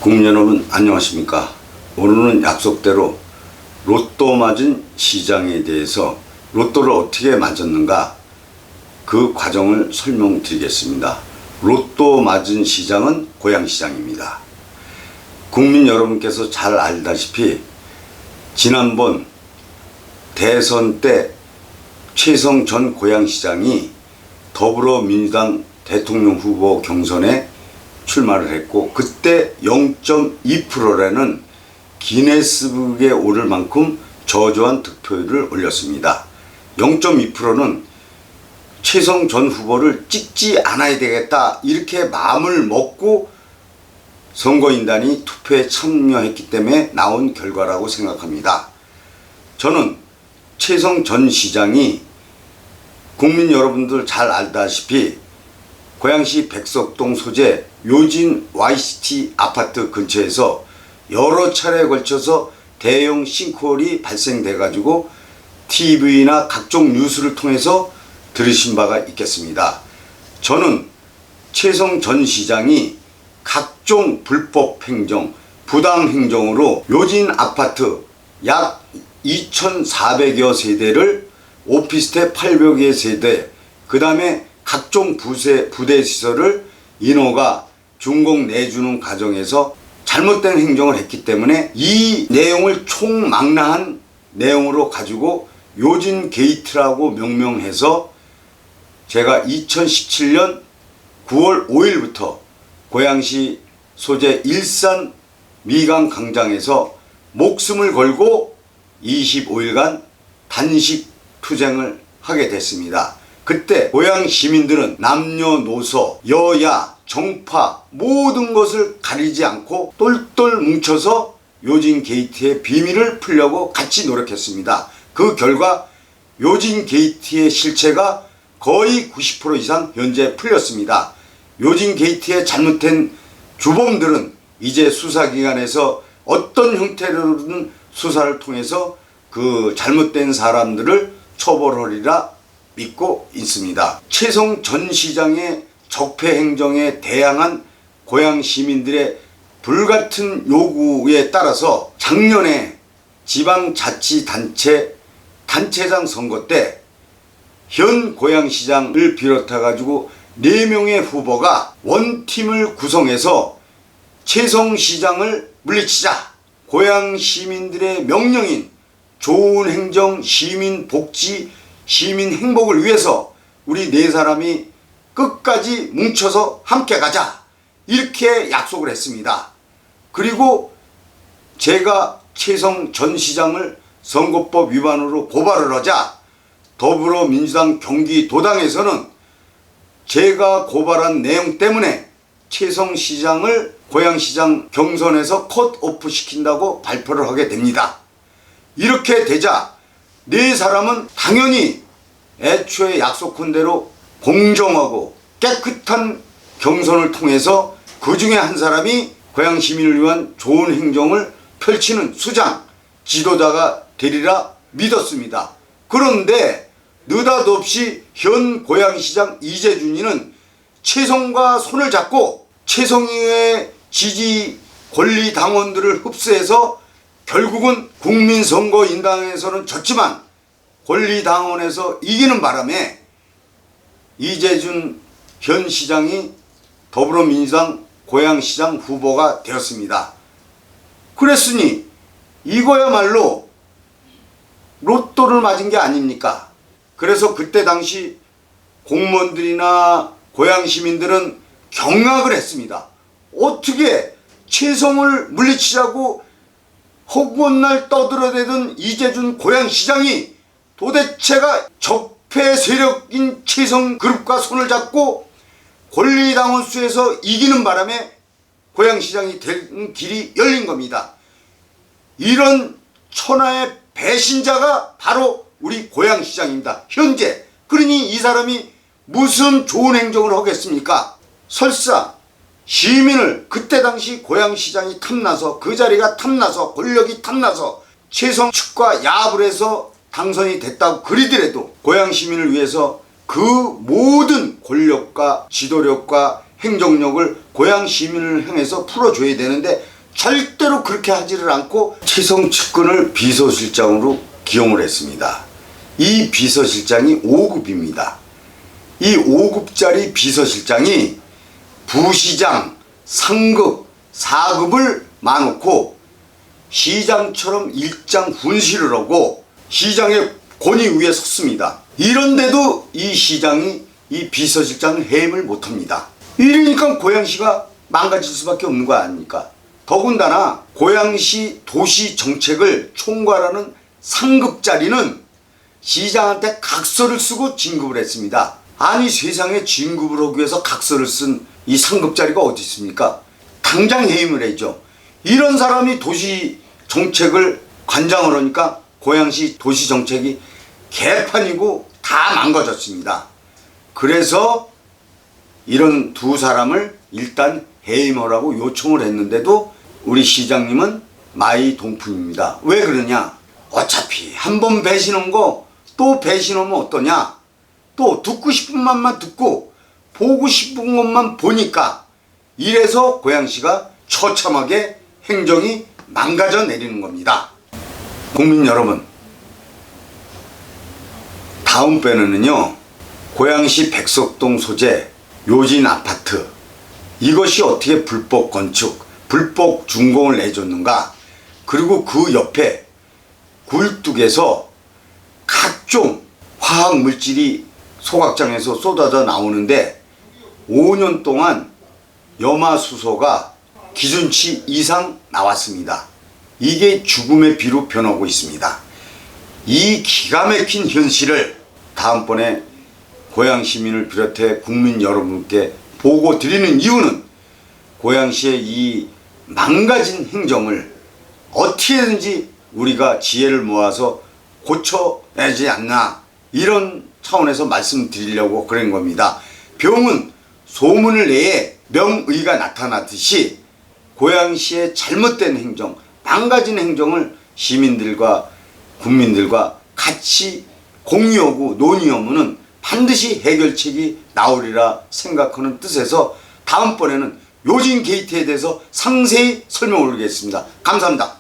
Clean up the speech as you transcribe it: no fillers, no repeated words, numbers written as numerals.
국민 여러분 안녕하십니까. 오늘은 약속대로 로또 맞은 시장에 대해서 로또를 어떻게 맞았는가 그 과정을 설명드리겠습니다. 로또 맞은 시장은 고양시장입니다. 국민 여러분께서 잘 알다시피 지난번 대선 때 최성 전 고양시장이 더불어민주당 대통령 후보 경선에 출마를 했고, 그때 0.2%라는 기네스북에 오를 만큼 저조한 득표율을 올렸습니다. 0.2%는 최성 전 후보를 찍지 않아야 되겠다 이렇게 마음을 먹고 선거인단이 투표에 참여했기 때문에 나온 결과라고 생각합니다. 저는 최성 전 시장이 국민 여러분들 잘 알다시피 고양시 백석동 소재 묘진 YCT 아파트 근처에서 여러 차례에 걸쳐서 대형 싱크홀이 발생돼 가지고 TV나 각종 뉴스를 통해서 들으신 바가 있겠습니다. 저는 최성 전 시장이 각종 불법 행정, 부당 행정으로 묘진 아파트 약 2,400여 세대를 오피스텔 800여 세대, 그 다음에 각종 부대 시설을 인허가 준공 내주는 과정에서 잘못된 행정을 했기 때문에 이 내용을 총망라한 내용으로 가지고 묘진 게이트라고 명명해서 제가 2017년 9월 5일부터 고양시 소재 일산 미강 광장에서 목숨을 걸고 25일간 단식 투쟁을 하게 됐습니다. 그때 고양 시민들은 남녀노소, 여야, 정파 모든 것을 가리지 않고 똘똘 뭉쳐서 묘진 게이트의 비밀을 풀려고 같이 노력했습니다. 그 결과 묘진 게이트의 실체가 거의 90% 이상 현재 풀렸습니다. 묘진 게이트의 잘못된 주범들은 이제 수사기관에서 어떤 형태로든 수사를 통해서 그 잘못된 사람들을 처벌하리라 믿고 있습니다. 최성 전 시장의 적폐 행정에 대항한 고양 시민들의 불같은 요구에 따라서 작년에 지방자치단체 단체장 선거 때 현 고양시장을 비롯해 가지고 4명의 후보가 원팀을 구성해서 최성 시장을 물리치자, 고양 시민들의 명령인 좋은 행정, 시민 복지, 시민 행복을 위해서 우리 4사람이 끝까지 뭉쳐서 함께 가자 이렇게 약속을 했습니다. 그리고 제가 최성 전 시장을 선거법 위반으로 고발을 하자 더불어민주당 경기도당에서는 제가 고발한 내용 때문에 최성 시장을 고양시장 경선에서 컷오프 시킨다고 발표를 하게 됩니다. 이렇게 되자 4사람은 당연히 애초에 약속한 대로 공정하고 깨끗한 경선을 통해서 그 중에 한 사람이 고양 시민을 위한 좋은 행정을 펼치는 수장, 지도자가 되리라 믿었습니다. 그런데 느닷없이 현 고양시장 이재준이는 최성과 손을 잡고 최성의 지지 권리 당원들을 흡수해서 결국은 국민선거인단에서는 졌지만 권리당원에서 이기는 바람에 이재준 현 시장이 더불어민주당 고양시장 후보가 되었습니다. 그랬으니 이거야말로 로또를 맞은 게 아닙니까? 그래서 그때 당시 공무원들이나 고양 시민들은 경악을 했습니다. 어떻게 최성을 물리치자고 허구한 날 떠들어대던 이재준 고양시장이 도대체가 적폐 세력인 최성그룹과 손을 잡고 권리당원 수에서 이기는 바람에 고양시장이 된 길이 열린 겁니다. 이런 천하의 배신자가 바로 우리 고양시장입니다. 현재. 그러니 이 사람이 무슨 좋은 행정을 하겠습니까? 설사 시민을 그때 당시 고양시장이 탐나서 그 자리가 탐나서 권력이 탐나서 최성 측과 야합을 해서 당선이 됐다고 그리더라도 고양 시민을 위해서 그 모든 권력과 지도력과 행정력을 고양 시민을 향해서 풀어줘야 되는데 절대로 그렇게 하지를 않고 최성 측근을 비서실장으로 기용을 했습니다. 이 비서실장이 5급입니다. 이 5급짜리 비서실장이 부시장, 상급, 4급을 마놓고 시장처럼 일장 훈시를 하고 시장의 권위 위에 섰습니다. 이런데도 이 시장이 이 비서실장을 해임을 못합니다. 이러니까 고양시가 망가질 수밖에 없는 거 아닙니까? 더군다나 고양시 도시 정책을 총괄하는 상급자리는 시장한테 각서를 쓰고 진급을 했습니다. 아니 세상에 진급을 하기 위해서 각서를 쓴 이 상급자리가 어디 있습니까? 당장 해임을 해죠. 이런 사람이 도시 정책을 관장을 하니까 고양시 도시 정책이 개판이고 다 망가졌습니다. 그래서 이런 두 사람을 일단 해임하라고 요청을 했는데도 우리 시장님은 마이 동풍입니다. 왜 그러냐? 어차피 한 번 배신한 거 또 배신하면 어떠냐? 또 듣고 싶은 말만 듣고 보고 싶은 것만 보니까 이래서 고양시가 처참하게 행정이 망가져 내리는 겁니다. 국민 여러분, 다음번에는요 고양시 백석동 소재 요진 아파트 이것이 어떻게 불법 건축, 불법 준공을 내줬는가, 그리고 그 옆에 굴뚝에서 각종 화학 물질이 소각장에서 쏟아져 나오는데 5년 동안 염화수소가 기준치 이상 나왔습니다. 이게 죽음의 비로 변하고 있습니다. 이 기가 막힌 현실을 다음번에 고양 시민을 비롯해 국민 여러분께 보고 드리는 이유는 고양시의 이 망가진 행정을 어떻게든지 우리가 지혜를 모아서 고쳐내지 않나, 이런 차원에서 말씀드리려고 그런 겁니다. 병은 소문을 내에 명의가 나타나듯이 고양시의 잘못된 행정, 망가진 행정을 시민들과 국민들과 같이 공유하고 논의하면은 반드시 해결책이 나오리라 생각하는 뜻에서 다음번에는 요진 게이트에 대해서 상세히 설명을 드리겠습니다. 감사합니다.